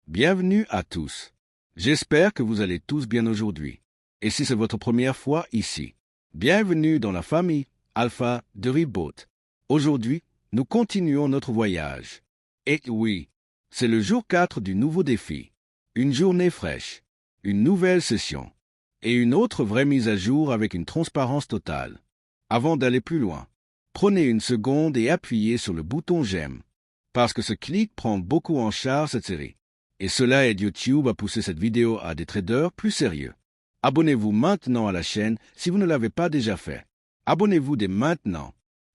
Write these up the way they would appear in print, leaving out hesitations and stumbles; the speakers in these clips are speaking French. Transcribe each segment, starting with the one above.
Bienvenue à tous. J'espère que vous allez tous bien aujourd'hui. Et si c'est votre première fois ici, bienvenue dans la famille Alpha de Reboot. Aujourd'hui, nous continuons notre voyage. Et oui, c'est le jour 4 du nouveau défi. Une journée fraîche, une nouvelle session et une autre vraie mise à jour avec une transparence totale. Avant d'aller plus loin, prenez une seconde et appuyez sur le bouton j'aime, parce que ce clic prend beaucoup en charge cette série. Et cela aide YouTube à pousser cette vidéo à des traders plus sérieux. Abonnez-vous maintenant à la chaîne si vous ne l'avez pas déjà fait. Abonnez-vous dès maintenant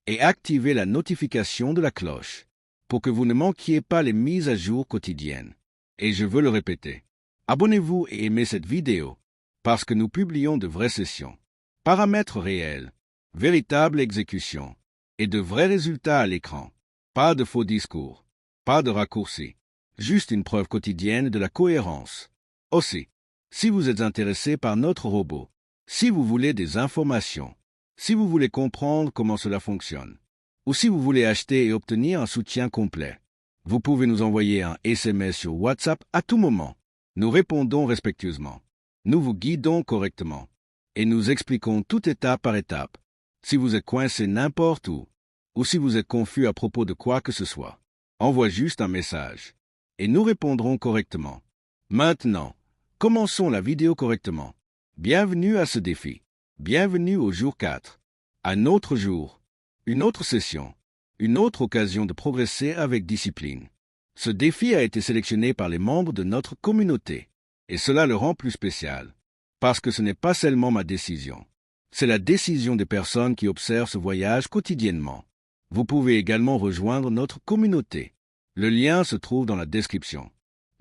et activez la notification de la cloche pour que vous ne manquiez pas les mises à jour quotidiennes. Et je veux le répéter, abonnez-vous et aimez cette vidéo parce que nous publions de vraies sessions, paramètres réels, véritable exécution et de vrais résultats à l'écran. Pas de faux discours, pas de raccourcis. Juste une preuve quotidienne de la cohérence. Aussi, si vous êtes intéressé par notre robot, si vous voulez des informations, si vous voulez comprendre comment cela fonctionne, ou si vous voulez acheter et obtenir un soutien complet, vous pouvez nous envoyer un SMS sur WhatsApp à tout moment. Nous répondons respectueusement. Nous vous guidons correctement et nous expliquons tout étape par étape. Si vous êtes coincé n'importe où, ou si vous êtes confus à propos de quoi que ce soit, envoie juste un message. Et nous répondrons correctement. Maintenant, commençons la vidéo correctement. Bienvenue à ce défi. Bienvenue au jour 4. Un autre jour, une autre session, une autre occasion de progresser avec discipline. Ce défi a été sélectionné par les membres de notre communauté, et cela le rend plus spécial, parce que ce n'est pas seulement ma décision. C'est la décision des personnes qui observent ce voyage quotidiennement. Vous pouvez également rejoindre notre communauté. Le lien se trouve dans la description.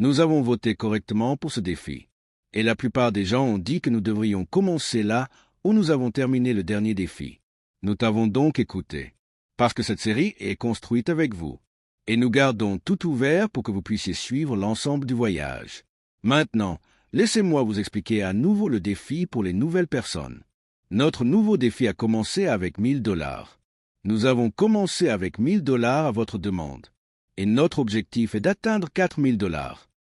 Nous avons voté correctement pour ce défi. Et la plupart des gens ont dit que nous devrions commencer là où nous avons terminé le dernier défi. Nous t'avons donc écouté, parce que cette série est construite avec vous. Et nous gardons tout ouvert pour que vous puissiez suivre l'ensemble du voyage. Maintenant, laissez-moi vous expliquer à nouveau le défi pour les nouvelles personnes. Notre nouveau défi a commencé avec $1000. Nous avons commencé avec $1000 à votre demande. Et notre objectif est d'atteindre $4000,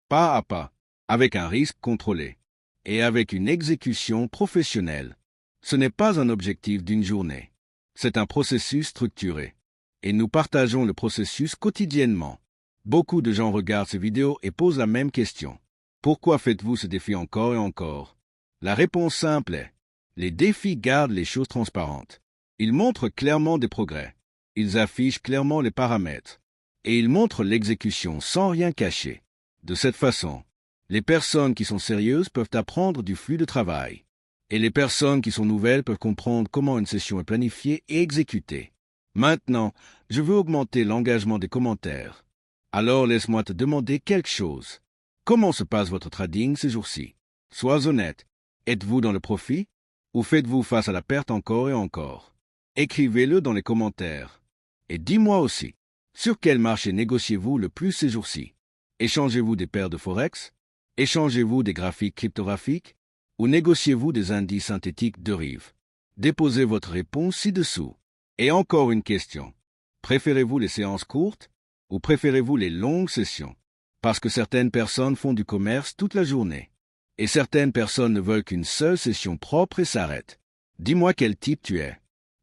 pas à pas, avec un risque contrôlé et avec une exécution professionnelle. Ce n'est pas un objectif d'une journée, c'est un processus structuré. Et nous partageons le processus quotidiennement. Beaucoup de gens regardent ces vidéos et posent la même question. Pourquoi faites-vous ce défi encore et encore? La réponse simple est, les défis gardent les choses transparentes. Ils montrent clairement des progrès. Ils affichent clairement les paramètres. Et il montre l'exécution sans rien cacher. De cette façon, les personnes qui sont sérieuses peuvent apprendre du flux de travail. Et les personnes qui sont nouvelles peuvent comprendre comment une session est planifiée et exécutée. Maintenant, je veux augmenter l'engagement des commentaires. Alors laisse-moi te demander quelque chose. Comment se passe votre trading ces jours-ci? Sois honnête. Êtes-vous dans le profit? Ou faites-vous face à la perte encore et encore? Écrivez-le dans les commentaires. Et dis-moi aussi. Sur quel marché négociez-vous le plus ces jours-ci? Échangez-vous des paires de Forex? Échangez-vous des graphiques cryptographiques? Ou négociez-vous des indices synthétiques de Rive? Déposez votre réponse ci-dessous. Et encore une question. Préférez-vous les séances courtes? Ou préférez-vous les longues sessions? Parce que certaines personnes font du commerce toute la journée. Et certaines personnes ne veulent qu'une seule session propre et s'arrêtent. Dis-moi quel type tu es.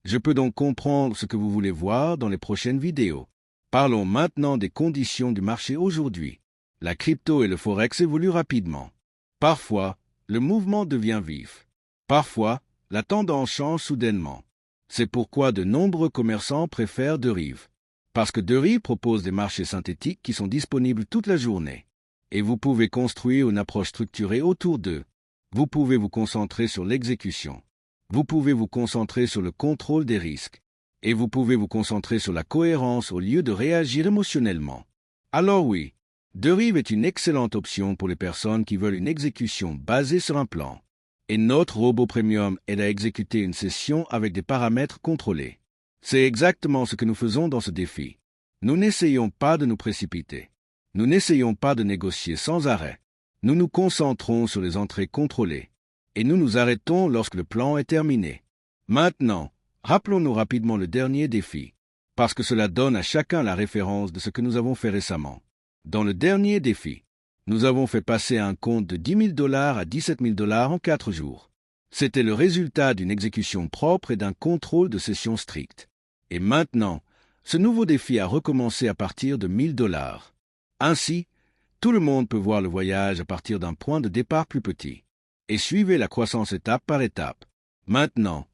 Je peux donc comprendre ce que vous voulez voir dans les prochaines vidéos. Parlons maintenant des conditions du marché aujourd'hui. La crypto et le forex évoluent rapidement. Parfois, le mouvement devient vif. Parfois, la tendance change soudainement. C'est pourquoi de nombreux commerçants préfèrent Derive. Parce que Derive propose des marchés synthétiques qui sont disponibles toute la journée. Et vous pouvez construire une approche structurée autour d'eux. Vous pouvez vous concentrer sur l'exécution. Vous pouvez vous concentrer sur le contrôle des risques. Et vous pouvez vous concentrer sur la cohérence au lieu de réagir émotionnellement. Alors oui, Derive est une excellente option pour les personnes qui veulent une exécution basée sur un plan. Et notre robot premium aide à exécuter une session avec des paramètres contrôlés. C'est exactement ce que nous faisons dans ce défi. Nous n'essayons pas de nous précipiter. Nous n'essayons pas de négocier sans arrêt. Nous nous concentrons sur les entrées contrôlées. Et nous nous arrêtons lorsque le plan est terminé. Maintenant, rappelons-nous rapidement le dernier défi, parce que cela donne à chacun la référence de ce que nous avons fait récemment. Dans le dernier défi, Nous avons fait passer un compte de 10 000 $ à 17 000 $ en 4 jours. C'était le résultat d'une exécution propre et d'un contrôle de session strict. Et maintenant, ce nouveau défi a recommencé à partir de 1 000 $. Ainsi, tout le monde peut voir le voyage à partir d'un point de départ plus petit. Et suivez la croissance étape par étape. Maintenant,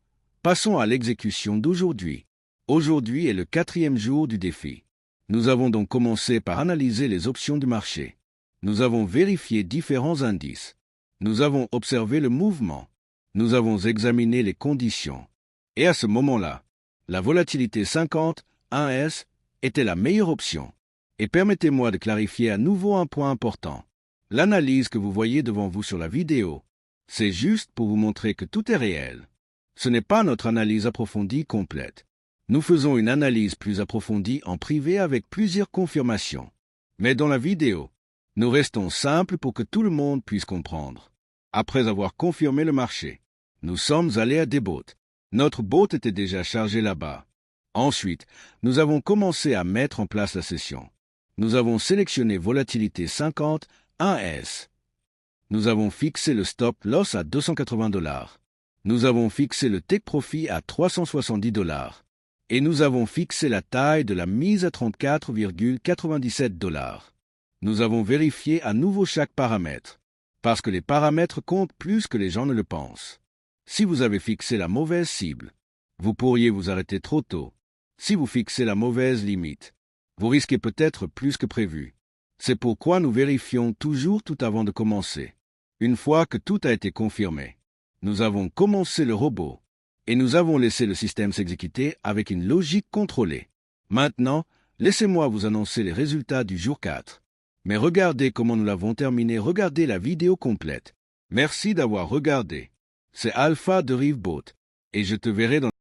passons à l'exécution d'aujourd'hui. Aujourd'hui est le 4e jour du défi. Nous avons donc commencé par analyser les options du marché. Nous avons vérifié différents indices. Nous avons observé le mouvement. Nous avons examiné les conditions. Et à ce moment-là, la volatilité 50-1S était la meilleure option. Et permettez-moi de clarifier à nouveau un point important. L'analyse que vous voyez devant vous sur la vidéo, c'est juste pour vous montrer que tout est réel. Ce n'est pas notre analyse approfondie complète. Nous faisons une analyse plus approfondie en privé avec plusieurs confirmations. Mais dans la vidéo, nous restons simples pour que tout le monde puisse comprendre. Après avoir confirmé le marché, nous sommes allés à Debot. Notre boat était déjà chargé là-bas. Ensuite, nous avons commencé à mettre en place la session. Nous avons sélectionné volatilité 50, 1S. Nous avons fixé le stop loss à 280 $. Nous avons fixé le take profit à 370 $. Et nous avons fixé la taille de la mise à 34,97 $. Nous avons vérifié à nouveau chaque paramètre, parce que les paramètres comptent plus que les gens ne le pensent. Si vous avez fixé la mauvaise cible, vous pourriez vous arrêter trop tôt. Si vous fixez la mauvaise limite, vous risquez peut-être plus que prévu. C'est pourquoi nous vérifions toujours tout avant de commencer. Une fois que tout a été confirmé, nous avons commencé le robot et nous avons laissé le système s'exécuter avec une logique contrôlée. Maintenant, laissez-moi vous annoncer les résultats du jour 4. Mais regardez comment nous l'avons terminé, regardez la vidéo complète. Merci d'avoir regardé. C'est Alpha de Riveboat et je te verrai dans